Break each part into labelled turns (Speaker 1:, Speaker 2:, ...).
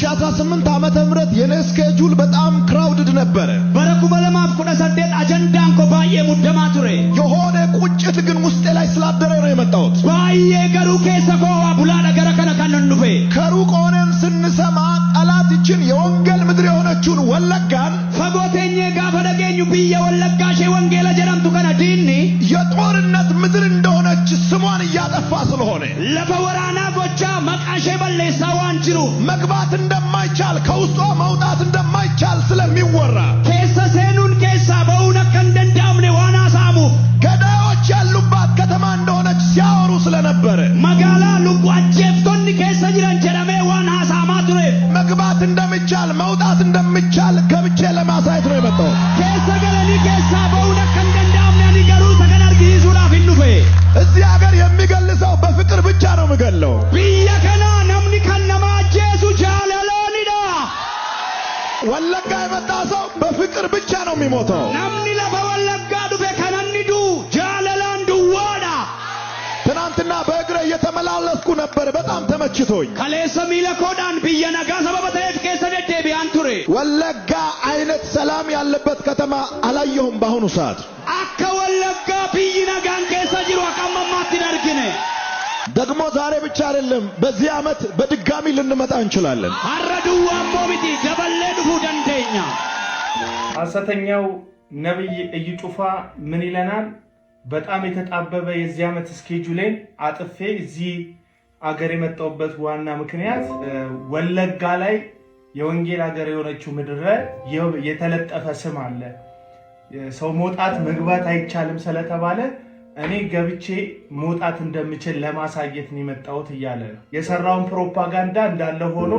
Speaker 1: የ2018 ዓመተ ምህረት የኔ ስኬጁል በጣም ክራውድድ ነበር።
Speaker 2: በረኩ በለማፍ ኩደሰደት አጀንዳን ኮ ባዬ ሙደማ ቱሬ
Speaker 1: የሆነ ቁጭት ግን ውስጤ ላይ ስላደረ ነው የመጣሁት።
Speaker 2: ባዬ ገሩ ከሰኮ አቡላ ነገር ከነከነንዱፌ
Speaker 1: ከሩቅ ሆነን ስንሰማ ጠላትችን የወንጌል ምድር የሆነችውን ወለጋን
Speaker 2: ፈጎቴኝ ጋፈ ደገኙ ብዬ ወለጋሼ ወንጌል ጀረምቱ ከነ ዲኒ
Speaker 1: የጦርነት ምድር እንደሆነች ስሟን እያጠፋ ስለሆነ
Speaker 2: ለፈወራና ጎቻ መቃሼ በለሳ ዋንጅሩ
Speaker 1: መግባት እንደማይቻል ከውስጧ መውጣት እንደማይቻል ስለሚወራ
Speaker 2: ከሰ ሰኑን ከሳ በእውነ ከንደንዳምኔ ዋና ሳሙ
Speaker 1: ገዳዮች ያሉባት ከተማ እንደሆነች ሲያወሩ ስለነበረ
Speaker 2: መጋላ ሉቁ አጀፍቶኒ ከሰ ጅራን ጀረሜ ዋና ሳማ ቱሬ
Speaker 1: መግባት እንደሚቻል መውጣት እንደሚቻል ገብቼ ለማሳየት ነው የመጣው።
Speaker 2: ከሰ ገለኒ ከሳ በእውነ ከንደንዳምኔ ንገሩ ሰከናር ጊዙ ላፊኑፌ
Speaker 1: እዚህ ሀገር የሚገልሰው በፍቅር ብቻ ነው የሚገለው።
Speaker 2: ቢየከና ነምኒ ከነማ ጄሱ ጃለሎኒዳ
Speaker 1: ወለጋ የመጣ ሰው በፍቅር ብቻ ነው የሚሞተው።
Speaker 2: ነምኒ ለፈ ወለጋ ዱፌ ከነኒዱ ጃለላን ዱዋዳ
Speaker 1: ትናንትና በእግሬ እየተመላለስኩ ነበር፣ በጣም ተመችቶኝ።
Speaker 2: ከሌሰ ሚለኮዳን ቢየነጋ ሰበበ ተየት ከሰ ደደቢያን ቱሬ
Speaker 1: ወለጋ አይነት ሰላም ያለበት ከተማ አላየሁም በአሁኑ ሰዓት።
Speaker 2: አከ ወለጋ ቢይነጋን ከሰ ጅሩ አቀመማት ይደርግነ
Speaker 1: ደግሞ ዛሬ ብቻ አይደለም፣ በዚህ ዓመት በድጋሚ ልንመጣ እንችላለን።
Speaker 2: አረዱዋ ሞሚቲ ደበለ ዱፉ ደንደኛ
Speaker 3: ሐሰተኛው ነብይ እዩ ጩፋ ምን ይለናል? በጣም የተጣበበ የዚህ ዓመት ስኬጁሌን አጥፌ እዚህ አገር የመጣሁበት ዋና ምክንያት ወለጋ ላይ የወንጌል አገር የሆነችው ምድር ላይ የተለጠፈ ስም አለ። ሰው መውጣት መግባት አይቻልም ስለተባለ እኔ ገብቼ መውጣት እንደምችል ለማሳየት ነው የመጣሁት እያለ ነው። የሰራውን ፕሮፓጋንዳ እንዳለ ሆኖ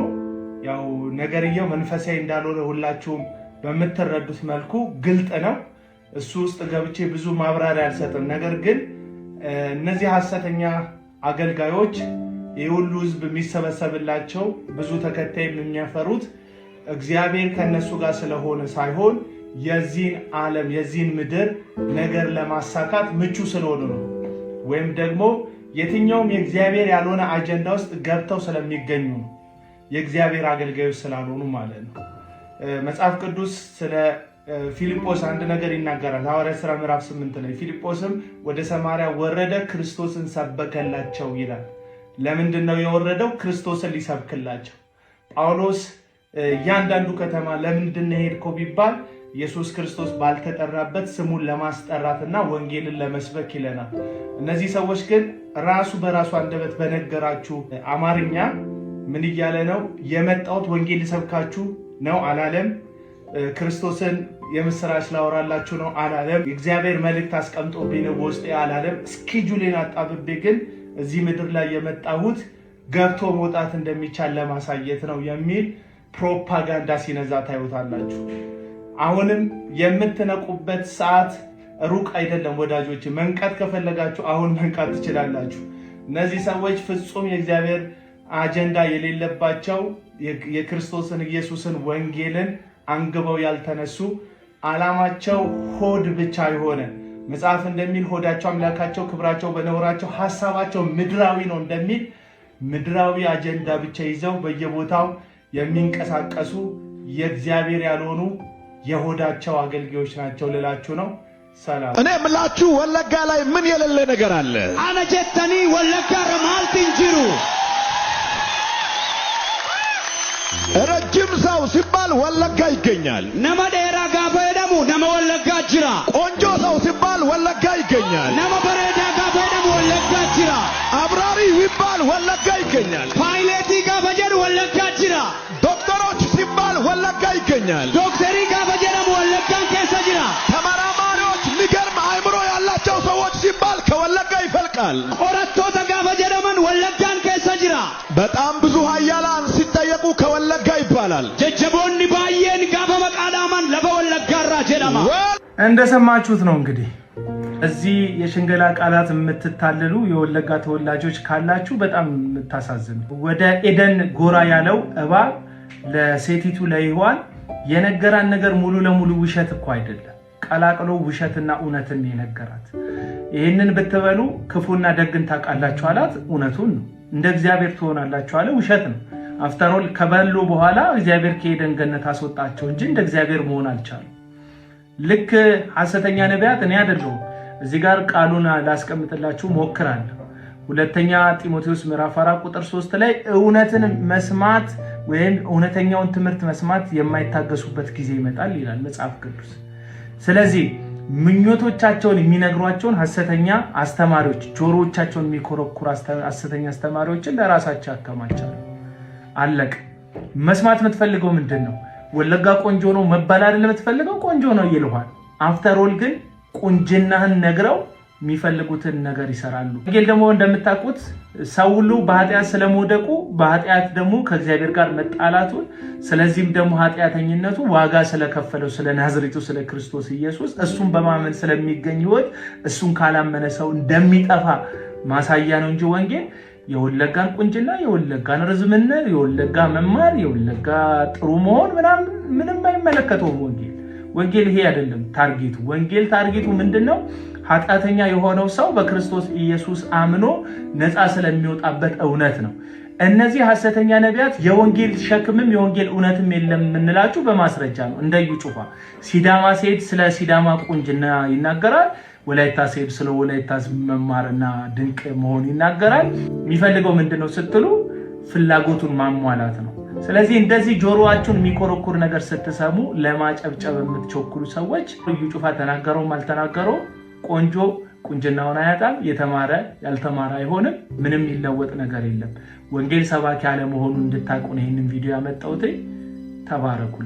Speaker 3: ያው ነገርየው መንፈሳዊ እንዳልሆነ ሁላችሁም በምትረዱት መልኩ ግልጥ ነው። እሱ ውስጥ ገብቼ ብዙ ማብራሪያ አልሰጥም። ነገር ግን እነዚህ ሐሰተኛ አገልጋዮች የሁሉ ህዝብ የሚሰበሰብላቸው ብዙ ተከታይ የሚያፈሩት እግዚአብሔር ከነሱ ጋር ስለሆነ ሳይሆን የዚህን ዓለም የዚህን ምድር ነገር ለማሳካት ምቹ ስለሆኑ ነው። ወይም ደግሞ የትኛውም የእግዚአብሔር ያልሆነ አጀንዳ ውስጥ ገብተው ስለሚገኙ ነው። የእግዚአብሔር አገልጋዮች ስላልሆኑ ማለት ነው። መጽሐፍ ቅዱስ ስለ ፊልጶስ አንድ ነገር ይናገራል። ሐዋርያት ሥራ ምዕራፍ 8 ላይ ፊልጶስም ወደ ሰማርያ ወረደ፣ ክርስቶስን ሰበከላቸው ይላል። ለምንድን ነው የወረደው? ክርስቶስን ሊሰብክላቸው። ጳውሎስ እያንዳንዱ ከተማ ለምንድን ነው ሄድከው ቢባል ኢየሱስ ክርስቶስ ባልተጠራበት ስሙን ለማስጠራትና ወንጌልን ለመስበክ ይለናል። እነዚህ ሰዎች ግን ራሱ በራሱ አንደበት በነገራችሁ አማርኛ ምን እያለ ነው? የመጣሁት ወንጌል ልሰብካችሁ ነው አላለም። ክርስቶስን የምስራች ላወራላችሁ ነው አላለም። የእግዚአብሔር መልእክት አስቀምጦብኝ ነው በውስጤ አላለም። ስኬጁሌን አጣብቤ ግን እዚህ ምድር ላይ የመጣሁት ገብቶ መውጣት እንደሚቻል ለማሳየት ነው የሚል ፕሮፓጋንዳ ሲነዛ ታዩታላችሁ። አሁንም የምትነቁበት ሰዓት ሩቅ አይደለም ወዳጆች። መንቃት ከፈለጋችሁ አሁን መንቃት ትችላላችሁ። እነዚህ ሰዎች ፍጹም የእግዚአብሔር አጀንዳ የሌለባቸው የክርስቶስን ኢየሱስን ወንጌልን አንግበው ያልተነሱ ዓላማቸው ሆድ ብቻ የሆነ መጽሐፍ እንደሚል ሆዳቸው አምላካቸው፣ ክብራቸው በነውራቸው፣ ሐሳባቸው ምድራዊ ነው እንደሚል ምድራዊ አጀንዳ ብቻ ይዘው በየቦታው የሚንቀሳቀሱ የእግዚአብሔር ያልሆኑ የሆዳቸው አገልጋዮች ናቸው ልላችሁ ነው። ሰላም።
Speaker 1: እኔ ምላችሁ ወለጋ ላይ ምን የሌለ ነገር አለ?
Speaker 2: አነጀተኒ ወለጋ ረማልት እንጅሩ
Speaker 1: ረጅም ሰው ሲባል ወለጋ ይገኛል።
Speaker 2: ነመ ዴራ ጋፈ ደሙ ነመ ወለጋ ጅራ።
Speaker 1: ቆንጆ ሰው ሲባል ወለጋ ይገኛል።
Speaker 2: ነመ በሬዳ ጋፈ ደሙ ወለጋ ጅራ።
Speaker 1: አብራሪ ሲባል ወለጋ ይገኛል።
Speaker 2: ፓይለቲ ጋፈ ጀዱ ወለጋ ጅራ።
Speaker 1: ዶክተሮች ሲባል ወለጋ ይገኛል።
Speaker 2: ዶክተሪ ጋፈ ጀደሙ ወለጋን ከሰ ጅራ።
Speaker 1: ተመራማሪዎች የሚገርም አእምሮ ያላቸው ሰዎች ሲባል ከወለጋ ይፈልቃል።
Speaker 2: ቆረቶታ ጋፈ ጀደመን ወለጋን ከሰ ጅራ።
Speaker 1: በጣም ብዙ ኃያላን ሲጠየቁ ከወለጋ ይባላል።
Speaker 2: ጀጀቦኒ ባየን ጋፈ መቃዳማን ለፈ ወለጋራ ጀደማ።
Speaker 3: እንደሰማችሁት ነው እንግዲህ እዚህ የሽንገላ ቃላት የምትታለሉ የወለጋ ተወላጆች ካላችሁ በጣም የምታሳዝኑ። ወደ ኤደን ጎራ ያለው እባብ ለሴቲቱ ለሔዋን የነገራን ነገር ሙሉ ለሙሉ ውሸት እኮ አይደለም። ቀላቅሎ ውሸትና እውነትን የነገራት። ይህንን ብትበሉ ክፉና ደግን ታውቃላችሁ አላት። እውነቱን ነው። እንደ እግዚአብሔር ትሆናላችሁ አለ። ውሸት ነው። አፍተሮል ከበሉ በኋላ እግዚአብሔር ከኤደን ገነት አስወጣቸው እንጂ እንደ እግዚአብሔር መሆን አልቻሉም። ልክ ሐሰተኛ ነቢያት እኔ አይደለሁም። እዚህ ጋር ቃሉን ላስቀምጥላችሁ ሞክራለሁ። ሁለተኛ ጢሞቴዎስ ምዕራፍ 4 ቁጥር 3 ላይ እውነትን መስማት ወይም እውነተኛውን ትምህርት መስማት የማይታገሱበት ጊዜ ይመጣል ይላል መጽሐፍ ቅዱስ። ስለዚህ ምኞቶቻቸውን የሚነግሯቸውን ሐሰተኛ አስተማሪዎች፣ ጆሮዎቻቸውን የሚኮረኩሩ ሐሰተኛ አስተማሪዎችን ለራሳቸው ያከማቻሉ። አለቅ። መስማት የምትፈልገው ምንድነው? ወለጋ ቆንጆ ነው መባል አይደለም የምትፈልገው፣ ቆንጆ ነው ይልሃል። አፍተሮል ግን ቁንጅናህን ነግረው የሚፈልጉትን ነገር ይሰራሉ። ወንጌል ደግሞ እንደምታውቁት ሰው ሁሉ በኃጢአት ስለመውደቁ በኃጢአት ደግሞ ከእግዚአብሔር ጋር መጣላቱን ስለዚህም ደግሞ ኃጢአተኝነቱ ዋጋ ስለከፈለው ስለ ናዝሬቱ ስለ ክርስቶስ ኢየሱስ እሱን በማመን ስለሚገኝ ሕይወት እሱን ካላመነ ሰው እንደሚጠፋ ማሳያ ነው እንጂ ወንጌል የወለጋን ቁንጅና፣ የወለጋን ርዝምና፣ የወለጋ መማር፣ የወለጋ ጥሩ መሆን ምንም አይመለከተውም። ወንጌል ይሄ አይደለም ታርጌቱ። ወንጌል ታርጌቱ ምንድነው? ኃጢአተኛ የሆነው ሰው በክርስቶስ ኢየሱስ አምኖ ነፃ ስለሚወጣበት እውነት ነው። እነዚህ ሐሰተኛ ነቢያት የወንጌል ሸክምም የወንጌል እውነትም የለም የምንላችሁ በማስረጃ ነው። እንደ እዩ ጩፋ ሲዳማ ሲሄድ ስለ ሲዳማ ቁንጅና ይናገራል። ወላይታ ሲሄድ ስለ ወላይታ መማርና ድንቅ መሆን ይናገራል። የሚፈልገው ምንድነው ስትሉ ፍላጎቱን ማሟላት ነው። ስለዚህ እንደዚህ ጆሮአችሁን የሚኮረኩር ነገር ስትሰሙ ለማጨብጨብ የምትቸኩሉ ሰዎች እዩ ጩፋ ተናገረውም አልተናገረው ቆንጆ ቁንጅናውን አያጣም። የተማረ ያልተማረ አይሆንም። ምንም ይለወጥ ነገር የለም። ወንጌል ሰባኪ ያለ መሆኑን እንድታውቁ ነው ይህንን ቪዲዮ ያመጣሁት። ተባረኩ።